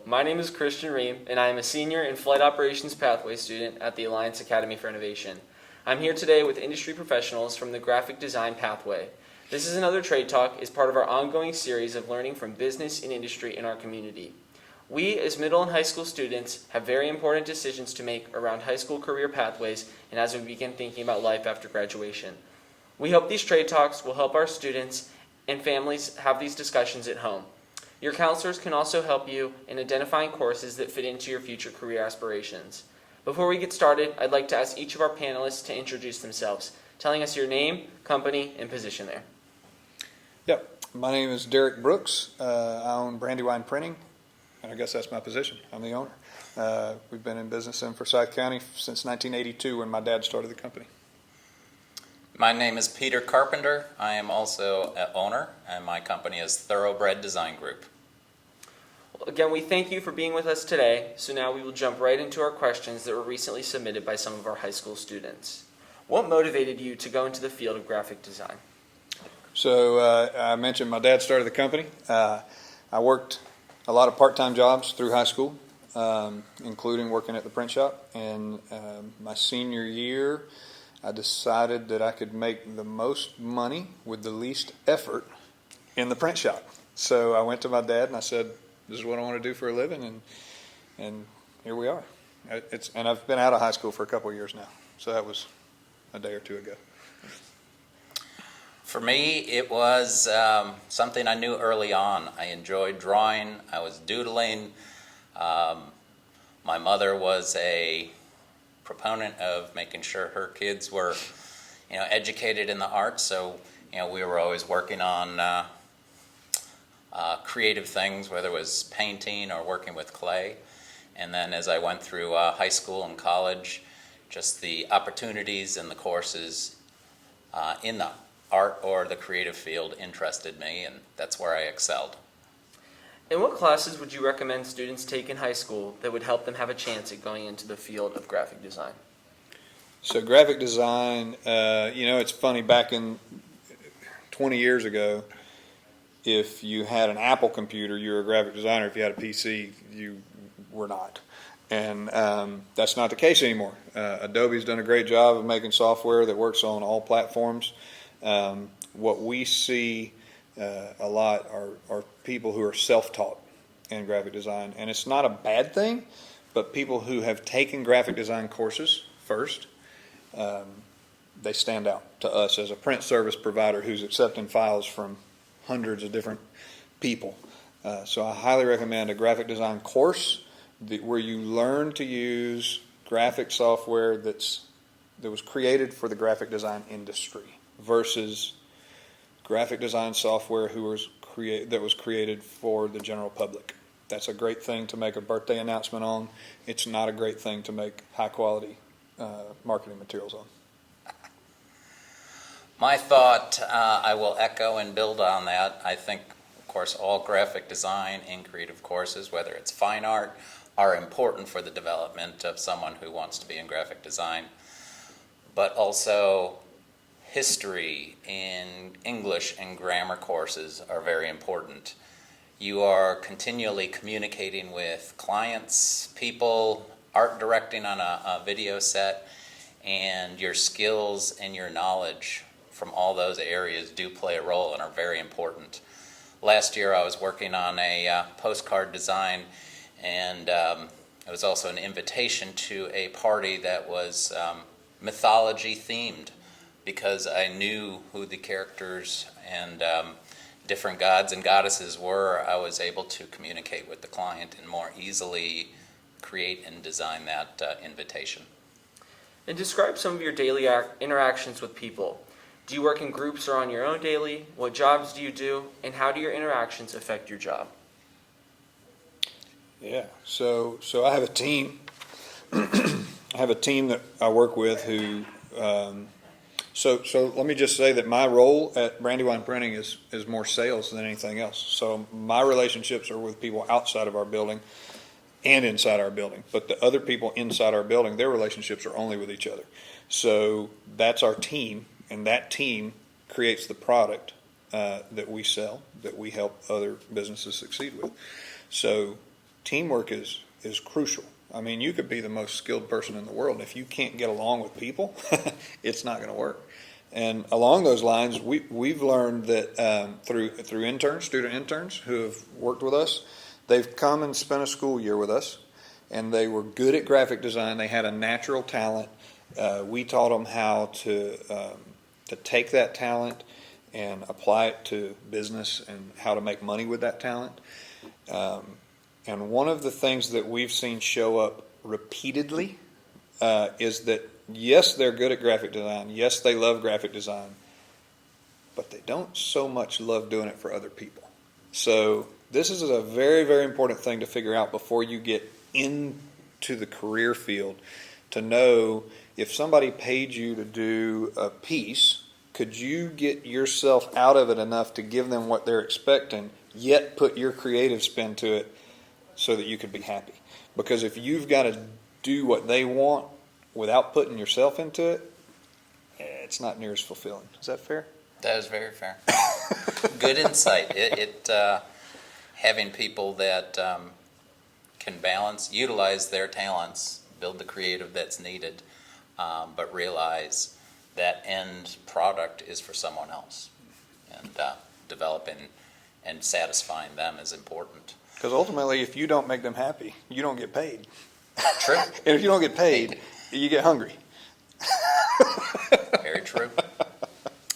my name is Christian Ream, and I am a senior in Flight Operations Pathway student at the Alliance Academy for Innovation. I'm here today with industry professionals from the Graphic Design Pathway. This is another Trade Talk as part of our ongoing series of learning from business and industry in our community. We, as middle and high school students, have very important decisions to make around high school career pathways and as we begin thinking about life after graduation. We hope these Trade Talks will help our students and families have these discussions at home. Your counselors can also help you in identifying courses that fit into your future career aspirations. Before we get started, I'd like to ask each of our panelists to introduce themselves, telling us your name, company, and position there. Yep, my name is Derek Brooks. I own Brandywine Printing, and I guess that's my position. I'm the owner. We've been in business in Forsyth County since 1982 when my dad started the company. My name is Peter Carpenter. I am also an owner, and my company is Thoroughbred Design Group. Again, we thank you for being with us today. So now we will jump right into our questions that were recently submitted by some of our high school students. What motivated you to go into the field of graphic design? So I mentioned my dad started the company. I worked a lot of part-time jobs through high school, including working at the print shop. And my senior year, I decided that I could make the most money with the least effort in the print shop. So I went to my dad and I said, this is what I want to do for a living, and here we are. And I've been out of high school for a couple of years now, so that was a day or two ago. For me, it was something I knew early on. I enjoyed drawing. I was doodling. My mother was a proponent of making sure her kids were, educated in the arts. So, we were always working on creative things, whether it was painting or working with clay. And then as I went through high school and college, just the opportunities and the courses in the art or the creative field interested me, and that's where I excelled. And what classes would you recommend students take in high school that would help them have a chance at going into the field of graphic design? So graphic design, it's funny, back in 20 years ago, if you had an Apple computer, you were a graphic designer. If you had a PC, you were not. And that's not the case anymore. Adobe's done a great job of making software that works on all platforms. What we see a lot are people who are self-taught in graphic design. And it's not a bad thing, but people who have taken graphic design courses first, they stand out to us as a print service provider who's accepting files from hundreds of different people. So I highly recommend a graphic design course where you learn to use graphic software that was created for the graphic design industry versus graphic design software that was created for the general public. That's a great thing to make a birthday announcement on. It's not a great thing to make high quality marketing materials on. My thought, I will echo and build on that. I think, of course, all graphic design and creative courses, whether it's fine art, are important for the development of someone who wants to be in graphic design. But also, history and English and grammar courses are very important. You are continually communicating with clients, people, art directing on a video set, and your skills and your knowledge from all those areas do play a role and are very important. Last year I was working on a postcard design, and it was also an invitation to a party that was mythology themed, because I knew who the characters and different gods and goddesses were. I was able to communicate with the client and more easily create and design that invitation. And describe some of your daily interactions with people. Do you work in groups or on your own daily? What jobs do you do? And how do your interactions affect your job? Yeah, so I have a team. I have a team that I work with who. So let me just say that my role at Brandywine Printing is more sales than anything else. So my relationships are with people outside of our building and inside our building. But the other people inside our building, their relationships are only with each other. So that's our team, and that team creates the product that we sell, that we help other businesses succeed with. So teamwork is crucial. I mean, you could be the most skilled person in the world, and if you can't get along with people, it's not going to work. And along those lines, we've learned that through student interns who have worked with us, they've come and spent a school year with us, and they were good at graphic design. They had a natural talent. We taught them how to take that talent and apply it to business and how to make money with that talent. And one of the things that we've seen show up repeatedly is that, yes, they're good at graphic design. Yes, they love graphic design. But they don't so much love doing it for other people. So this is a very, very important thing to figure out before you get into the career field, to know if somebody paid you to do a piece, could you get yourself out of it enough to give them what they're expecting, yet put your creative spin to it so that you could be happy? Because if you've got to do what they want without putting yourself into it, it's not near as fulfilling. Is that fair? That is very fair. Good insight. Having people that can utilize their talents, build the creative that's needed, but realize that end product is for someone else, and developing and satisfying them is important. Because ultimately, if you don't make them happy, you don't get paid. True. And if you don't get paid, you get hungry. Very true.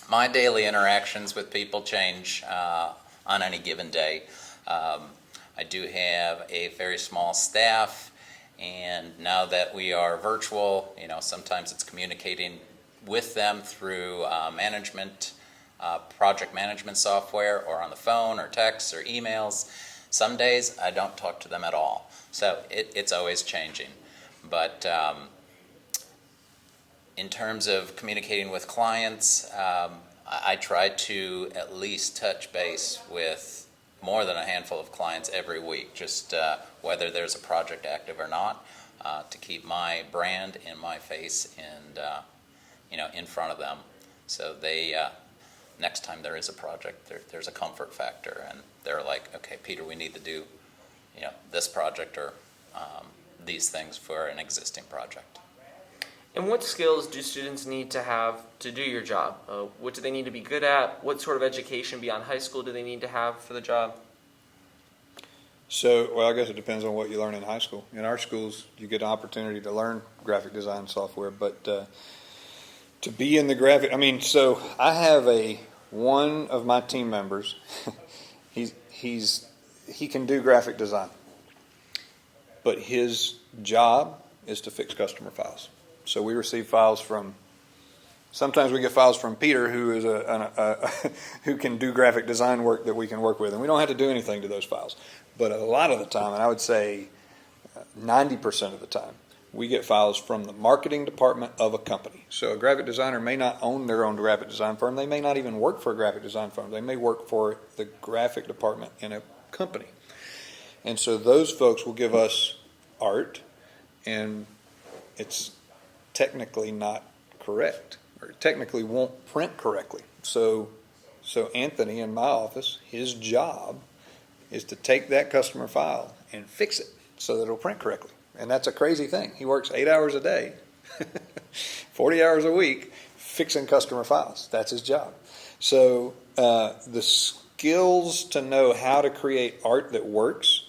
My daily interactions with people change on any given day. I do have a very small staff, and now that we are virtual, sometimes it's communicating with them through project management software, or on the phone, or texts, or emails. Some days I don't talk to them at all. So it's always changing. But in terms of communicating with clients, I try to at least touch base with more than a handful of clients every week, just whether there's a project active or not, to keep my brand and my face and in front of them, so they next time there is a project, there's a comfort factor, and they're like, okay, Peter, we need to do this project or these things for an existing project. And what skills do students need to have to do your job? What do they need to be good at? What sort of education beyond high school do they need to have for the job? So, well, I guess it depends on what you learn in high school. In our schools, you get an opportunity to learn graphic design software, but to be in the graphic, so I have one of my team members, he can do graphic design, but his job is to fix customer files. So we receive files sometimes we get files from Peter, who is who can do graphic design work that we can work with, and we don't have to do anything to those files. But a lot of the time, and I would say 90% of the time, we get files from the marketing department of a company. So a graphic designer may not own their own graphic design firm. They may not even work for a graphic design firm. They may work for the graphic department in a company. And so those folks will give us art, and it's technically not correct, or technically won't print correctly. So Anthony in my office, his job is to take that customer file and fix it so that it'll print correctly. And that's a crazy thing. He works 8 hours a day, 40 hours a week, fixing customer files. That's his job. So the skills to know how to create art that works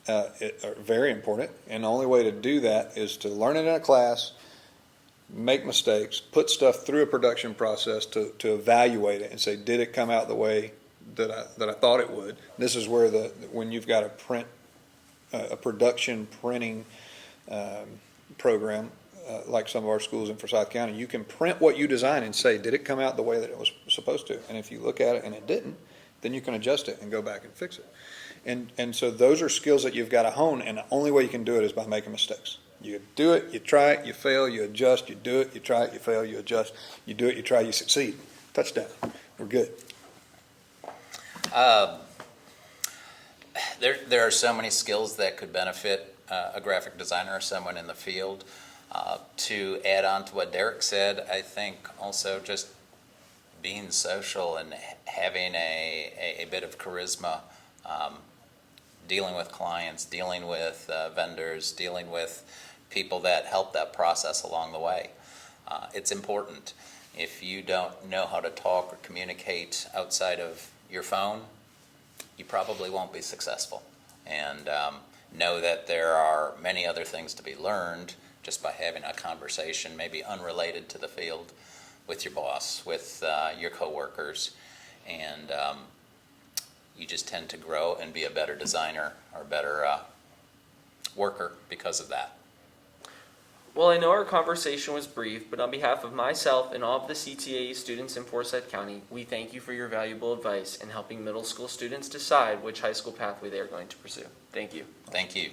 are very important. And the only way to do that is to learn it in a class, make mistakes, put stuff through a production process to evaluate it and say, did it come out the way that I thought it would? This is where when you've got a production printing program, like some of our schools in Forsyth County, you can print what you design and say, did it come out the way that it was supposed to? And if you look at it and it didn't, then you can adjust it and go back and fix it. And so those are skills that you've got to hone, and the only way you can do it is by making mistakes. You do it, you try it, you fail, you adjust, you do it, you try it, you fail, you adjust, you do it, you try, you succeed. Touchdown. We're good. There are so many skills that could benefit a graphic designer or someone in the field. To add on to what Derek said, I think also just being social and having a bit of charisma, dealing with clients, dealing with vendors, dealing with people that help that process along the way. It's important. If you don't know how to talk or communicate outside of your phone, you probably won't be successful. And know that there are many other things to be learned just by having a conversation, maybe unrelated to the field, with your boss, with your coworkers, and you just tend to grow and be a better designer or better worker because of that. Well, I know our conversation was brief, but on behalf of myself and all of the CTAE students in Forsyth County, we thank you for your valuable advice in helping middle school students decide which high school pathway they are going to pursue. Thank you. Thank you.